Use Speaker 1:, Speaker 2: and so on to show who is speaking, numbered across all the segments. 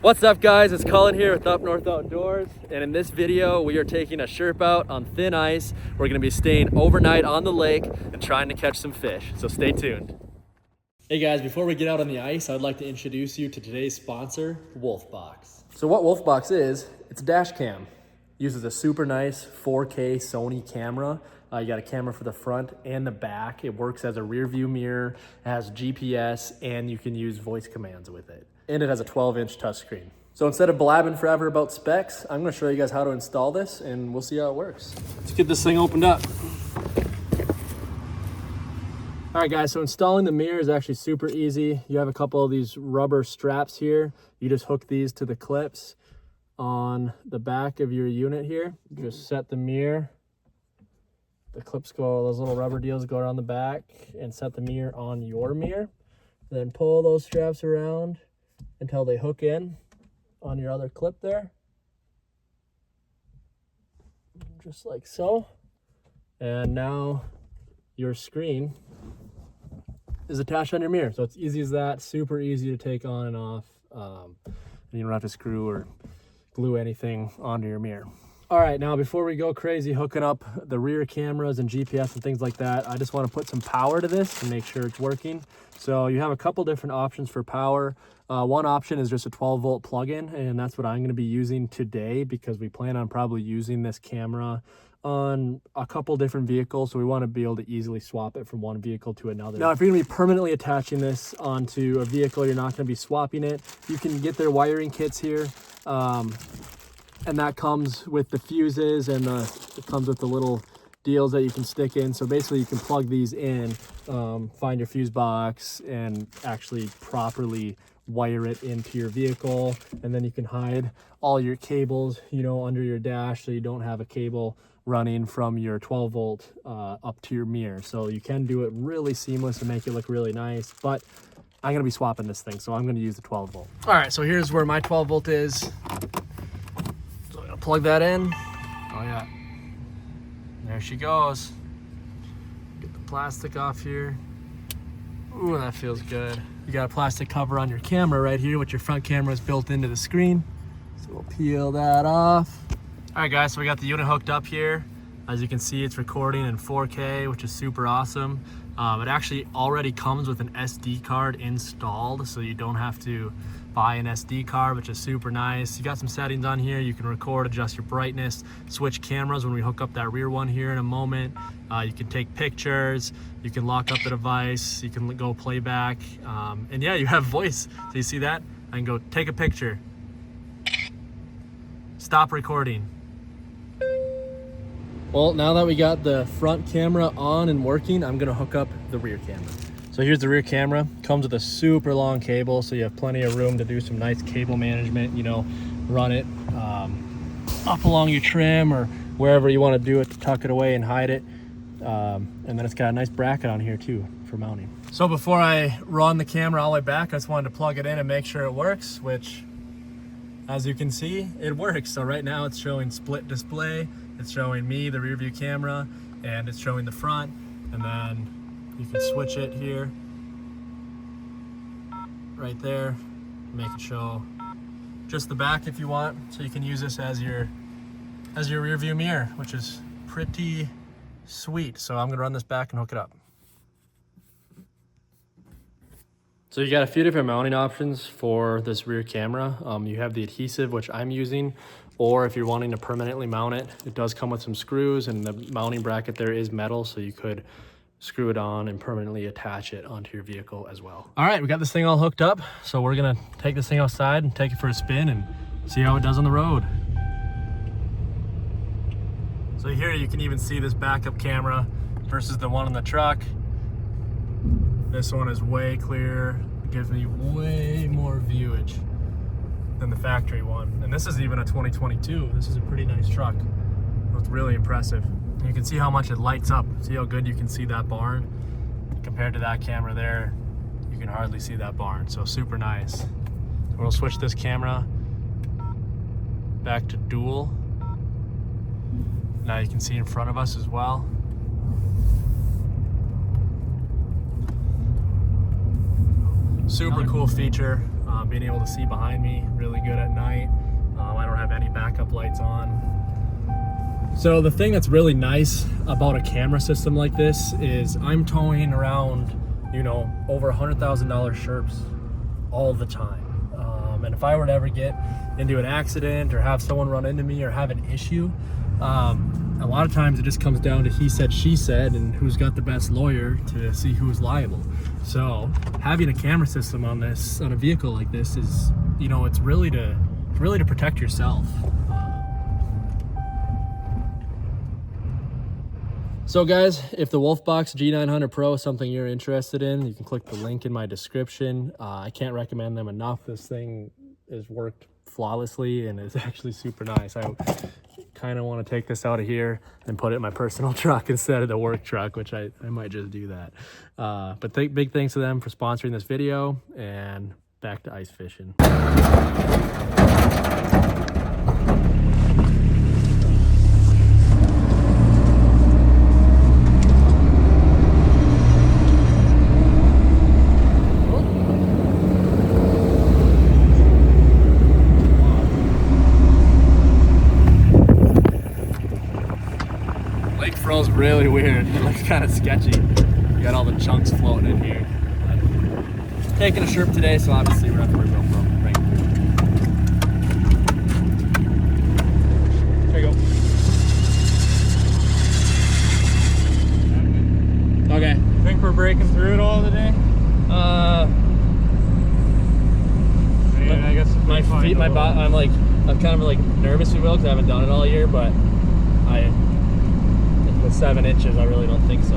Speaker 1: What's up guys, it's Colin here with Up North Outdoors, and in this video we are taking a Sherp out on thin ice. We're going to be staying overnight on the lake and trying to catch some fish, so stay tuned. Hey guys, before we get out on the ice, I'd like to introduce you to today's sponsor, WOLFBOX. So what WOLFBOX is, it's a dash cam. Uses a super nice 4K Sony camera. You got a camera for the front and the back. It works as a rear view mirror, it has GPS, and you can use voice commands with it. And it has a 12-inch touchscreen. So instead of blabbing forever about specs, I'm gonna show you guys how to install this and we'll see how it works. Let's get this thing opened up. All right guys, so installing the mirror is actually super easy. You have a couple of these rubber straps here. You just hook these to the clips on the back of your unit here. Just set the mirror. The clips go, those little rubber deals go around the back, and set the mirror on your mirror. Then pull those straps around until they hook in on your other clip there. Just like so. And now your screen is attached on your mirror. So it's easy as that, super easy to take on and off. And you don't have to screw or glue anything onto your mirror. All right, now before we go crazy hooking up the rear cameras and GPS and things like that, I just want to put some power to this and make sure it's working. So you have a couple different options for power. One option is just a 12-volt plug-in, and that's what I'm going to be using today because we plan on probably using this camera on a couple different vehicles, so we want to be able to easily swap it from one vehicle to another. Now, if you're going to be permanently attaching this onto a vehicle, you're not going to be swapping it. You can get their wiring kits here. And that comes with the fuses, and it comes with the little deals that you can stick in. So basically you can plug these in, find your fuse box, and actually properly wire it into your vehicle. And then you can hide all your cables, you know, under your dash, so you don't have a cable running from your 12-volt up to your mirror. So you can do it really seamless and make it look really nice, but I'm gonna be swapping this thing, so I'm gonna use the 12-volt. All right, so here's where my 12-volt is. Plug that in. Oh yeah, there she goes. Get the plastic off here. Ooh, that feels good. You got a plastic cover on your camera right here, which your front camera is built into the screen. So we'll peel that off. All right guys, so we got the unit hooked up here. As you can see, it's recording in 4K, which is super awesome. It actually already comes with an SD card installed, so you don't have to buy an SD card, which is super nice. You got some settings on here. You can record, adjust your brightness, switch cameras when we hook up that rear one here in a moment. You can take pictures, you can lock up the device, you can go playback, and yeah, you have voice. So you see that? I can go take a picture, stop recording. Well, now that we got the front camera on and working, I'm gonna hook up the rear camera. So here's the rear camera. Comes with a super long cable, so you have plenty of room to do some nice cable management, you know, run it up along your trim or wherever you wanna do it to tuck it away and hide it. And then it's got a nice bracket on here too for mounting. So before I run the camera all the way back, I just wanted to plug it in and make sure it works, which as you can see, it works. So right now it's showing split display. It's showing me, the rear view camera, and it's showing the front. And then you can switch it here, right there, make it show just the back if you want. So you can use this as your rear view mirror, which is pretty sweet. So I'm gonna run this back and hook it up. So you got a few different mounting options for this rear camera. You have the adhesive, which I'm using, or if you're wanting to permanently mount it, it does come with some screws, and the mounting bracket there is metal, so you could screw it on and permanently attach it onto your vehicle as well. All right, we got this thing all hooked up, so we're gonna take this thing outside and take it for a spin and see how it does on the road. So here you can even see this backup camera versus the one on the truck. This one is way clearer. It gives me way more viewage than the factory one. And this is even a 2022. This is a pretty nice truck. It's really impressive. You can see how much it lights up. See how good you can see that barn? Compared to that camera there, you can hardly see that barn. So super nice. We'll switch this camera back to dual. Now you can see in front of us as well. Super cool feature, being able to see behind me, really good backup lights on. So the thing that's really nice about a camera system like this is I'm towing around, you know, over $100,000 Sherps all the time. And if I were to ever get into an accident or have someone run into me or have an issue, a lot of times it just comes down to he said, she said, and who's got the best lawyer to see who's liable. So having a camera system on this, on a vehicle like this is, you know, it's really to protect yourself. So guys, if the WOLFBOX G900 Pro is something you're interested in, you can click the link in my description. I can't recommend them enough. This thing has worked flawlessly and is actually super nice. I kind of want to take this out of here and put it in my personal truck instead of the work truck, which I might just do that. But big thanks to them for sponsoring this video, and back to ice fishing. Froze really weird. It looks kind of sketchy. You got all the chunks floating in here. Taking a Sherp today, so obviously we're at the real pro. Right. There you go. Okay.
Speaker 2: Think we're breaking through it all today? I guess
Speaker 1: my feet, my body. I'm kind of like nervous we will because I haven't done it all year, but with 7 inches, I really don't think so.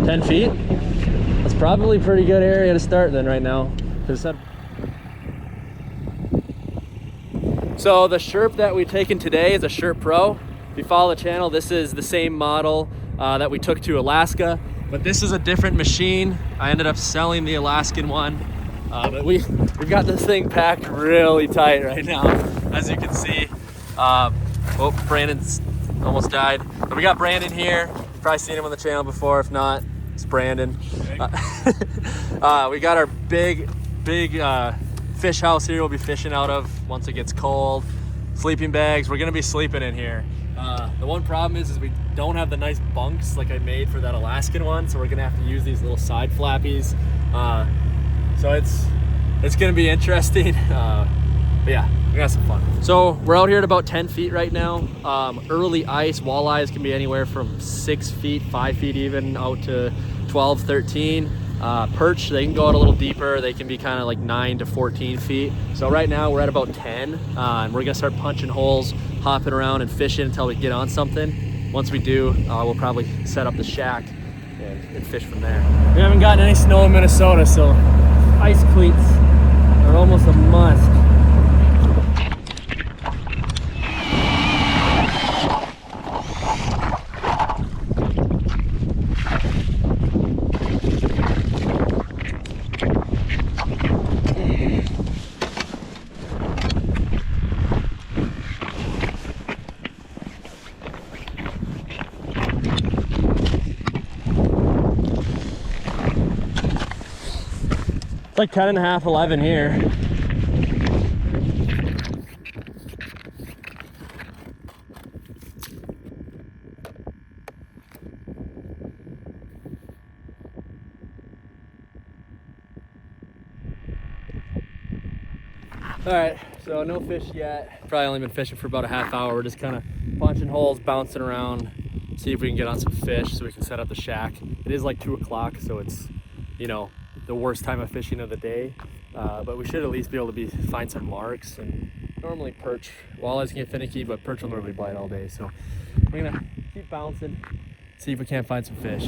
Speaker 1: 10 feet? That's probably a pretty good area to start then right now. So the Sherp that we've taken today is a Sherp Pro. If you follow the channel, this is the same model that we took to Alaska, but this is a different machine. I ended up selling the Alaskan one. But we've got this thing packed really tight right now, as you can see. Oh, Brandon's almost died. But we got Brandon here. You've probably seen him on the channel before. If not, it's Brandon. We got our big fish house here we'll be fishing out of once it gets cold. Sleeping bags. We're gonna be sleeping in here. The one problem is we don't have the nice bunks like I made for that Alaskan one, so we're gonna have to use these little side flappies. So it's gonna be interesting, but yeah, we got some fun. So we're out here at about 10 feet right now. Early ice, walleyes can be anywhere from 6 feet, 5 feet even, out to 12, 13. Perch, they can go out a little deeper. They can be kind of like 9 to 14 feet. So right now we're at about 10, and we're gonna start punching holes, hopping around and fishing until we get on something. Once we do, we'll probably set up the shack and fish from there. We haven't gotten any snow in Minnesota, so ice cleats are almost a must. It's like 10 and a half, 11 here. All right, so no fish yet. Probably only been fishing for about a half hour. We're just kind of punching holes, bouncing around, see if we can get on some fish so we can set up the shack. It is like 2 o'clock, so it's, you know, the worst time of fishing of the day, but we should at least be able to find some marks. And normally perch, walleyes get finicky, but perch will normally bite all day. So we're gonna keep bouncing, see if we can't find some fish.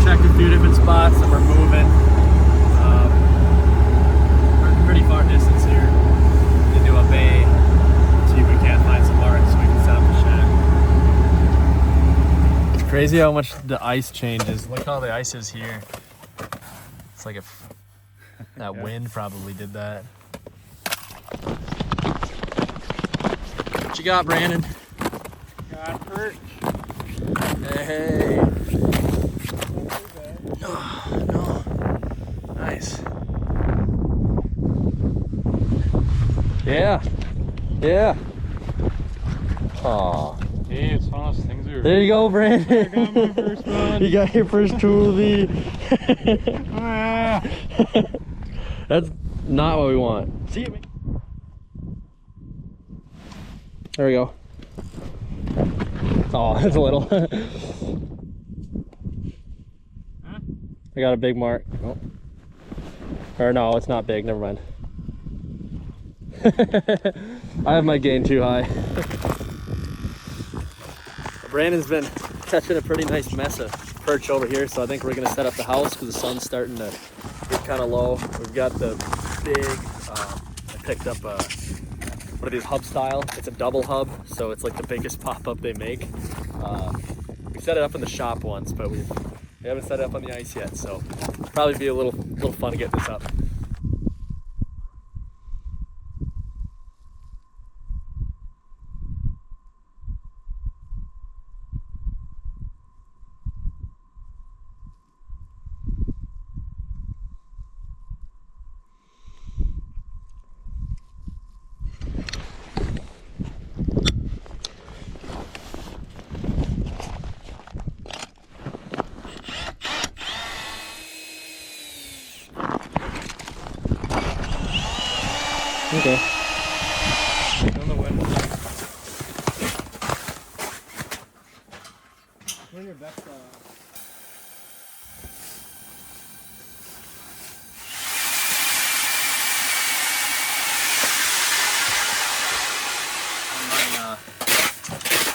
Speaker 1: Checked a few different spots and we're moving. We're pretty far distance here into a bay. See if we can't find some marks so we can set up the shack. Crazy how much the ice changes. Look how the ice is here. It's like if that wind probably did that. What you got, Brandon?
Speaker 2: Got perch.
Speaker 1: Hey. No. Nice. Yeah. Yeah. Aw.
Speaker 2: Hey, it's honest. Things are.
Speaker 1: There you go, Brandon.
Speaker 2: I got my first one.
Speaker 1: You got your first toolie.
Speaker 2: Ah.
Speaker 1: That's not what we want. See you, man. There we go. Oh, that's a little. I got a big mark. Oh. Or no, it's not big. Never mind. I have my gain too high. Brandon's been catching a pretty nice mess of perch over here, so I think we're gonna set up the house because the sun's starting to get kind of low. We've got the big, I picked up a, what are these, hub style? It's a double hub, so it's like the biggest pop-up they make. We set it up in the shop once, but we haven't set it up on the ice yet, so probably be a little fun to get this up. Okay.
Speaker 2: On the wind. Bring your best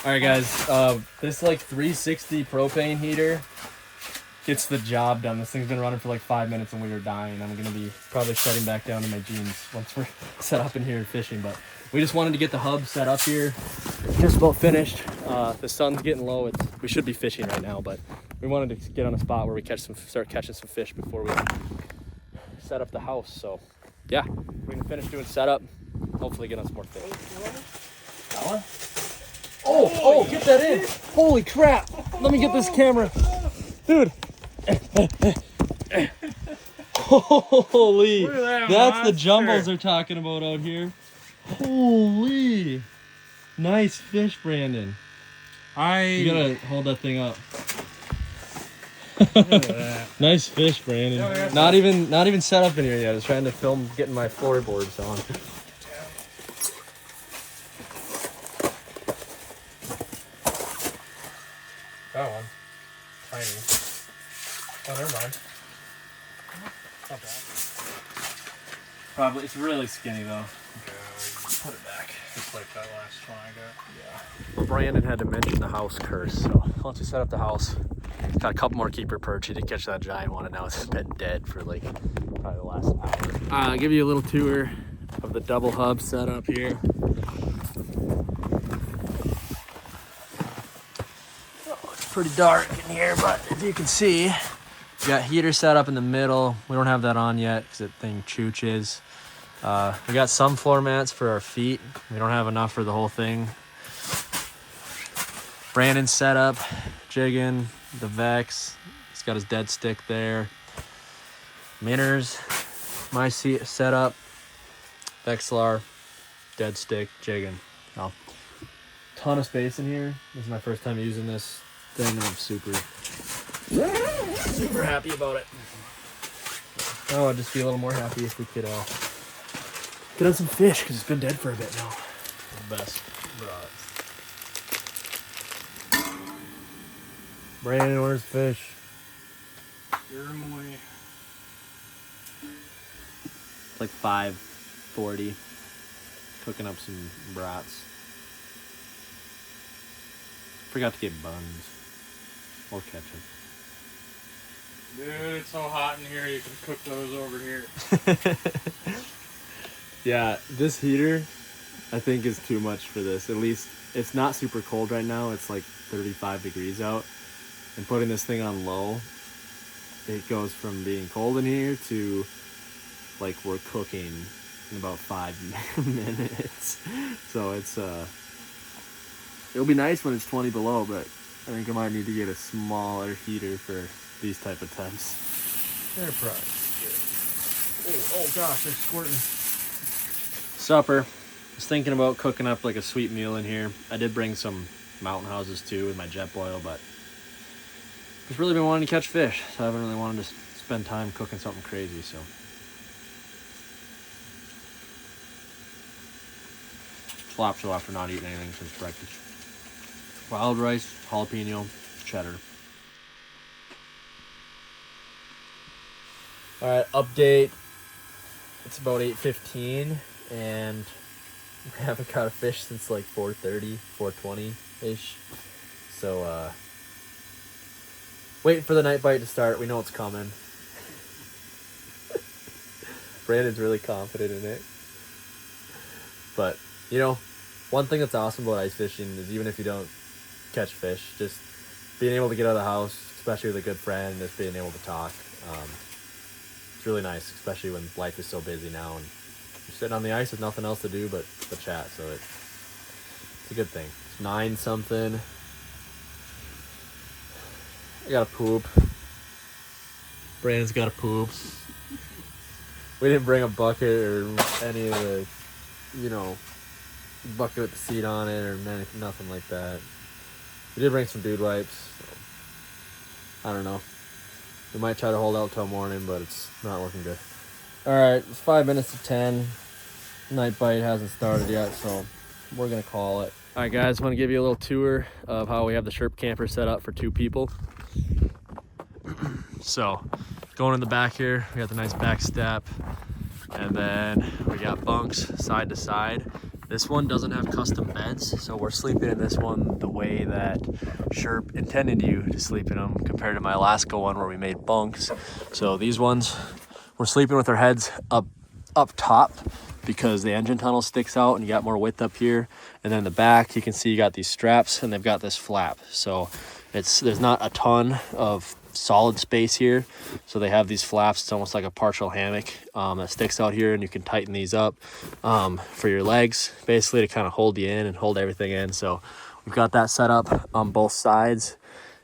Speaker 1: Alright guys, this like 360 propane heater gets the job done. This thing's been running for like 5 minutes and we are dying. I'm gonna be probably shutting back down to my jeans once we're set up in here and fishing, but we just wanted to get the hub set up here. Just about finished. The sun's getting low. We should be fishing right now, but we wanted to get on a spot where we start catching some fish before we set up the house. So yeah, we're gonna finish doing setup. Hopefully get on some more fish. That one? Oh, get that in. Holy crap. Let me get this camera. Dude. Holy. That's the jumbos they're talking about out here. Holy. Nice fish, Brandon. You gotta hold that thing up. Nice fish, Brandon. Not even set up in here yet. I was trying to film getting my floorboards on.
Speaker 2: That one. Tiny. Oh, never mind. Not bad.
Speaker 1: Probably, it's really skinny though.
Speaker 2: Yeah,
Speaker 1: Put it back.
Speaker 2: just like that last one I got.
Speaker 1: Yeah. Well, Brandon had to mention the house curse, so once we set up the house, got a couple more keeper perch. He did catch that giant one, and now it's been dead for like probably the last hour. I'll give you a little tour of the double hub setup here. Oh, it's pretty dark in here, but if you can see, we got heater set up in the middle. We don't have that on yet because that thing chooches. We got some floor mats for our feet. We don't have enough for the whole thing. Brandon's set up, jigging, the Vex. He's got his dead stick there. Minners, my seat set up. Vexlar, dead stick, jigging. Oh. Ton of space in here. This is my first time using this thing, and I'm super happy about it. Oh, I'd just be a little more happy if we could get on some fish, because it's been dead for a bit now. The best rods. Brandon, where's fish?
Speaker 2: You're in the way.
Speaker 1: It's like 5:40. Cooking up some brats. Forgot to get buns. Or ketchup.
Speaker 2: Dude, it's so hot in here, you can cook those over here.
Speaker 1: Yeah, this heater, I think, is too much for this. At least, it's not super cold right now. It's like 35 degrees out. And putting this thing on low, it goes from being cold in here to like we're cooking in about 5 minutes. So it's it'll be nice when it's 20 below, but I think I might need to get a smaller heater for these type of temps.
Speaker 2: Fair price.
Speaker 1: Oh gosh, they're squirting. Supper. I was thinking about cooking up like a sweet meal in here. I did bring some mountain houses too with my jet boil, but just really been wanting to catch fish, so I haven't really wanted to spend time cooking something crazy. So slopped after not eating anything since breakfast. Wild rice, jalapeno, cheddar. All right, update. It's about 8:15, and we haven't caught a fish since like 4:30, 4:20-ish. So, waiting for the night bite to start. We know it's coming. Brandon's really confident in it. But, you know, one thing that's awesome about ice fishing is even if you don't catch fish, just being able to get out of the house, especially with a good friend, and just being able to talk. It's really nice, especially when life is so busy now and you're sitting on the ice with nothing else to do but chat. So it's a good thing. It's 9-something. I gotta poop. Brandon's gotta poop. We didn't bring a bucket or any of the, you know, bucket with the seat on it or nothing like that. We did bring some dude wipes. So I don't know. We might try to hold out till morning, but it's not looking good. All right, it's 5 minutes to 10. Night bite hasn't started yet, so we're gonna call it. All right, guys, want to give you a little tour of how we have the Sherp camper set up for 2 people. So, going in the back here, we got the nice back step, and then we got bunks side to side. This one doesn't have custom beds, so we're sleeping in this one the way that Sherp intended you to sleep in them compared to my Alaska one where we made bunks. So these ones, we're sleeping with our heads up top because the engine tunnel sticks out and you got more width up here. And then in the back, you can see you got these straps and they've got this flap. So there's not a ton of solid space here, so they have these flaps. It's almost like a partial hammock that sticks out here, and you can tighten these up for your legs, basically to kind of hold you in and hold everything in. So we've got that set up on both sides,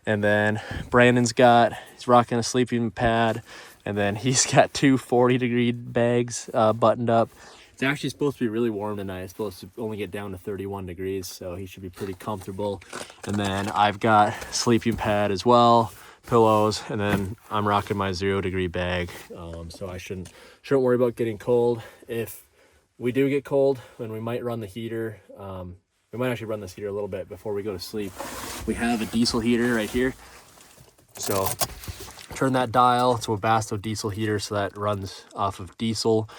Speaker 1: and then Brandon's he's rocking a sleeping pad, and then he's got 2 40-degree bags buttoned up. It's actually supposed to be really warm tonight. It's supposed to only get down to 31 degrees, so he should be pretty comfortable. And then I've got a sleeping pad as well, pillows, and then I'm rocking my 0-degree bag, so I shouldn't worry about getting cold. If we do get cold, then we might run the heater. We might actually run this heater a little bit before we go to sleep. We have a diesel heater right here, so turn that dial. It's a Webasto diesel heater, so that runs off of diesel.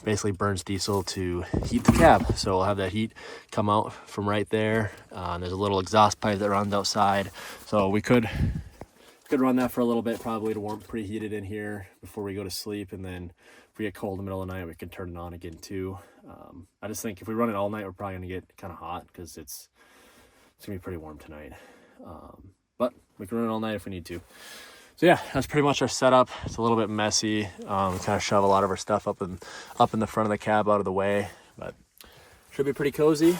Speaker 1: Basically burns diesel to heat the cab, so we'll have that heat come out from right there. There's a little exhaust pipe that runs outside, so we could run that for a little bit, probably to warm preheat it in here before we go to sleep, and then if we get cold in the middle of the night, we can turn it on again too. I just think if we run it all night, we're probably gonna get kind of hot because it's gonna be pretty warm tonight, but we can run it all night if we need to. So yeah, that's pretty much our setup. It's a little bit messy. We kind of shove a lot of our stuff up in the front of the cab out of the way, but should be pretty cozy.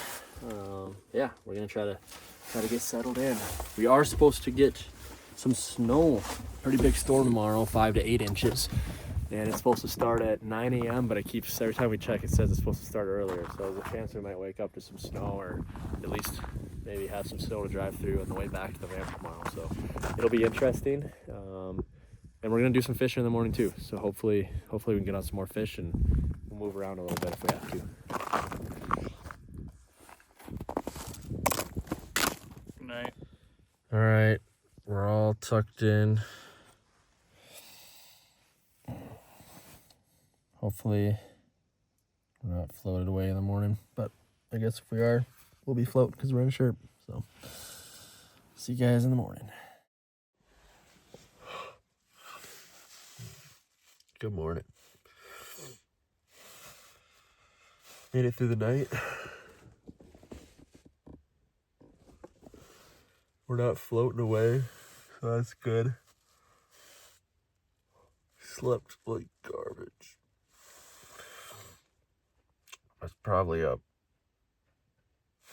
Speaker 1: Yeah, we're gonna try to get settled in. We are supposed to get some snow. Pretty big storm tomorrow, 5 to 8 inches, and it's supposed to start at 9 a.m. but every time we check, it says it's supposed to start earlier. So there's a chance we might wake up to some snow, or at least maybe have some snow to drive through on the way back to the van tomorrow. So it'll be interesting, and we're gonna do some fishing in the morning too. So hopefully we can get on some more fish, and we'll move around a little bit if we have to.
Speaker 2: Good night.
Speaker 1: All right, we're all tucked in. Hopefully we're not floated away in the morning, but I guess if we are, we'll be float because we're in a Sherp. So see you guys in the morning. Good morning. Made it through the night. We're not floating away, so that's good. Slept like garbage. I was probably up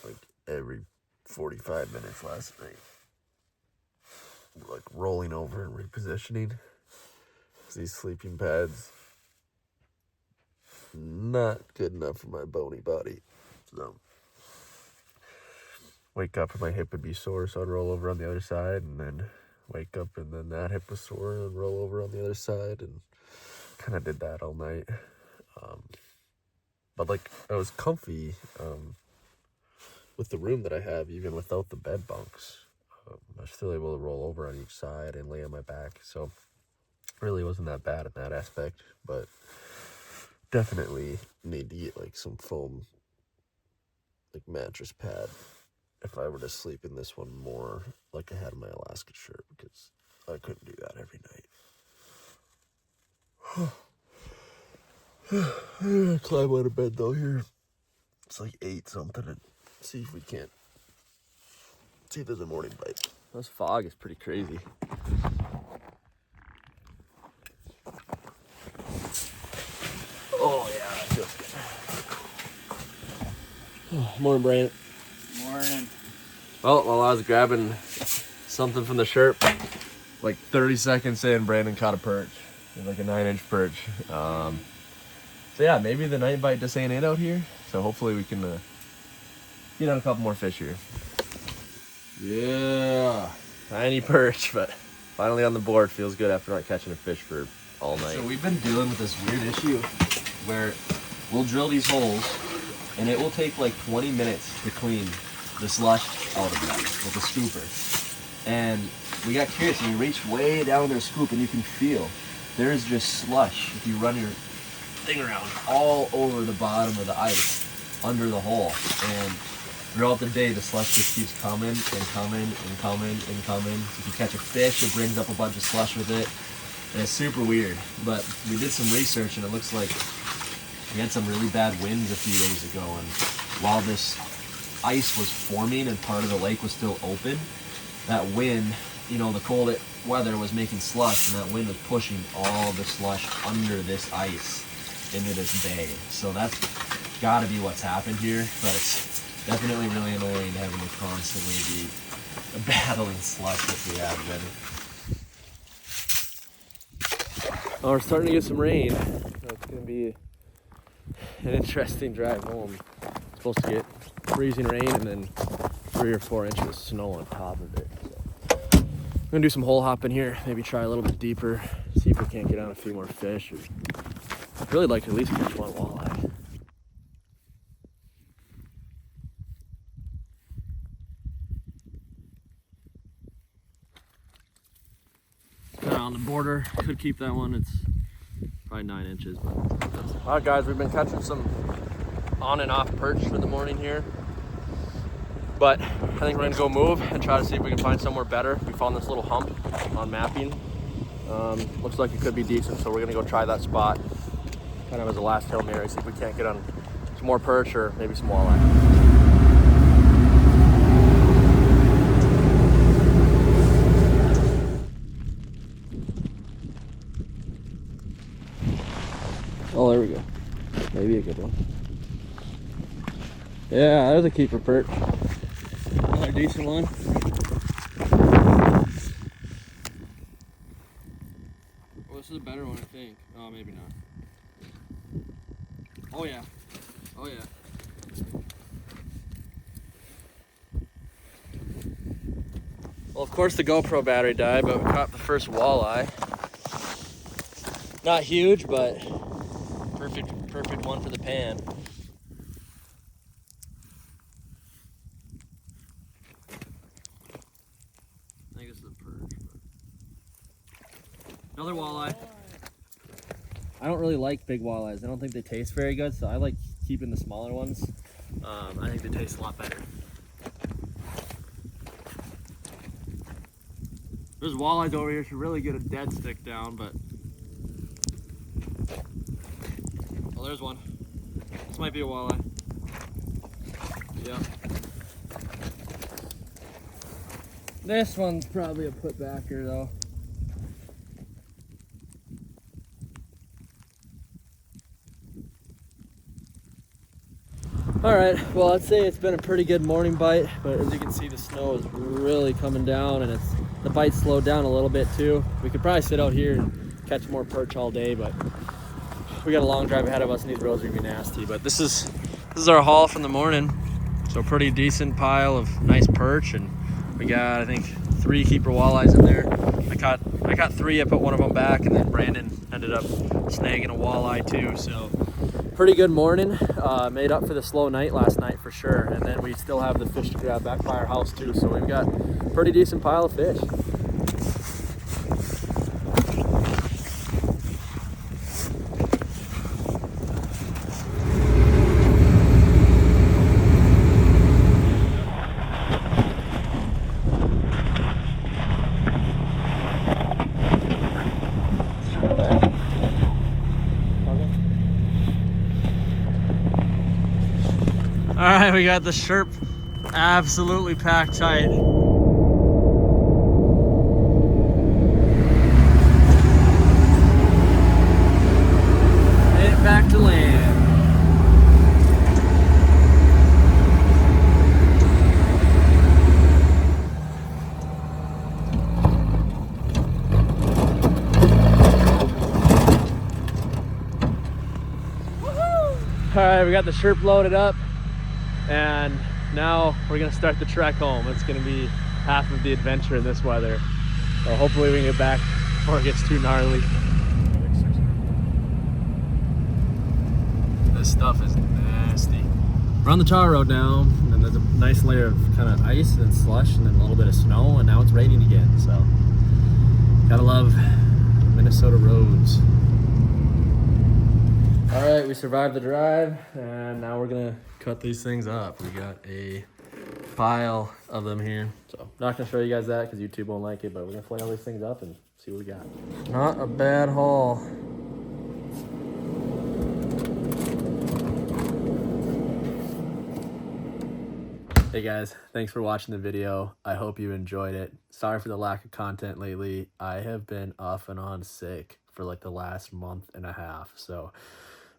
Speaker 1: like every 45 minutes last night.
Speaker 3: like rolling over and repositioning. These sleeping pads, not good enough for my bony body. So wake up and my hip would be sore, so I'd roll over on the other side, and then wake up and then that hip was sore and roll over on the other side, and kind of did that all night. But like I was comfy with the room that I have, even without the bed bunks. I was still able to roll over on each side and lay on my back, so really wasn't that bad in that aspect. But definitely need to get like some foam, like mattress pad, if I were to sleep in this one more like I had in my Alaska Sherp, because I couldn't do that every night. Climb out of bed though here. It's like 8 something, and see if there's a morning bite. This fog is pretty crazy. Oh yeah, that feels good. Oh, morning, Brandon.
Speaker 2: Morning.
Speaker 3: Well, while I was grabbing something from the Sherp, like 30 seconds in, Brandon caught a perch. It was like a 9-inch perch. So yeah, maybe the night bite just ain't it out here. So hopefully we can get on a couple more fish here. Yeah, tiny perch, but finally on the board. Feels good after not catching a fish for all night. So we've been dealing with this weird issue where we'll drill these holes and it will take like 20 minutes to clean the slush out of them with a scooper. And we got curious and we reached way down their scoop and you can feel there's just slush if you run your thing around all over the bottom of the ice under the hole. And throughout the day, the slush just keeps coming and coming and coming and coming. If you catch a fish, it brings up a bunch of slush with it. And it's super weird. But we did some research and it looks like we had some really bad winds a few days ago. And while this ice was forming and part of the lake was still open, that wind, you know, the cold weather was making slush, and that wind was pushing all the slush under this ice into this bay. So that's got to be what's happened here, but it's definitely really annoying having to constantly be battling slush like we have been. Oh, we're starting to get some rain. So it's going to be an interesting drive home. It's supposed to get freezing rain and then 3 or 4 inches of snow on top of it. So I'm going to do some hole hopping here, maybe try a little bit deeper, see if we can't get on a few more fish. I'd really like to at least catch one walleye. On the border, could keep that one. It's probably 9 inches. But all right, guys, we've been catching some on and off perch for the morning here, but I think we're gonna go move and try to see if we can find somewhere better. We found this little hump on mapping. Looks like it could be decent, so we're gonna go try that spot kind of as a last Hail Mary, see if we can't get on some more perch or maybe some walleye. Oh, there we go. Maybe a good one. Yeah, there's a keeper perch. Another decent one. Oh, this is a better one, I think. Oh, maybe not. Oh, yeah. Oh, yeah. Well, of course the GoPro battery died, but we caught the first walleye. Not huge, but perfect one for the pan. I think this is a perch. Another walleye. I don't really like big walleyes. I don't think they taste very good, so I like keeping the smaller ones. I think they taste a lot better. There's walleyes over here. Should really get a dead stick down, but oh, there's one. This might be a walleye. Yeah. This one's probably a putbacker though.
Speaker 1: All right, well, I'd say it's been a pretty good morning bite, but as you can see, the snow is really coming down, and the bite slowed down a little bit too. We could probably sit out here and catch more perch all day, but we got a long drive ahead of us, and these roads are gonna be nasty. But this is our haul from the morning. So pretty decent pile of nice perch, and we got, I think, 3 keeper walleyes in there. I caught 3. I put one of them back, and then Brandon ended up snagging a walleye too. So pretty good morning. Made up for the slow night last night for sure. And then we still have the fish to grab back by our house too. So we've got a pretty decent pile of fish. All right, we got the Sherp absolutely packed tight. Made it back to land. All right, we got the Sherp loaded up. And now we're gonna start the trek home. It's gonna be half of the adventure in this weather. So hopefully we can get back before it gets too gnarly. This stuff is nasty. We're on the tar road now, and there's a nice layer of kind of ice and slush and then a little bit of snow, and now it's raining again. So gotta love Minnesota roads. All right, we survived the drive, and now we're gonna cut these things up. We got a pile of them here. So not gonna show you guys that because YouTube won't like it, but we're gonna flay all these things up and see what we got. Not a bad haul. Hey guys, thanks for watching the video. I hope you enjoyed it. Sorry for the lack of content lately. I have been off and on sick for like the last month and a half.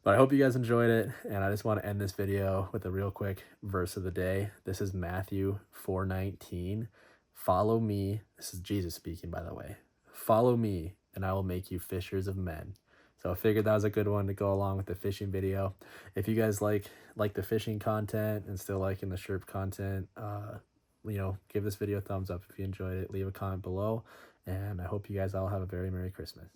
Speaker 1: But I hope you guys enjoyed it, and I just want to end this video with a real quick verse of the day. This is Matthew 4:19. Follow me. This is Jesus speaking, by the way. Follow me, and I will make you fishers of men. So I figured that was a good one to go along with the fishing video. If you guys like the fishing content and still liking the Sherp content, give this video a thumbs up if you enjoyed it. Leave a comment below, and I hope you guys all have a very Merry Christmas.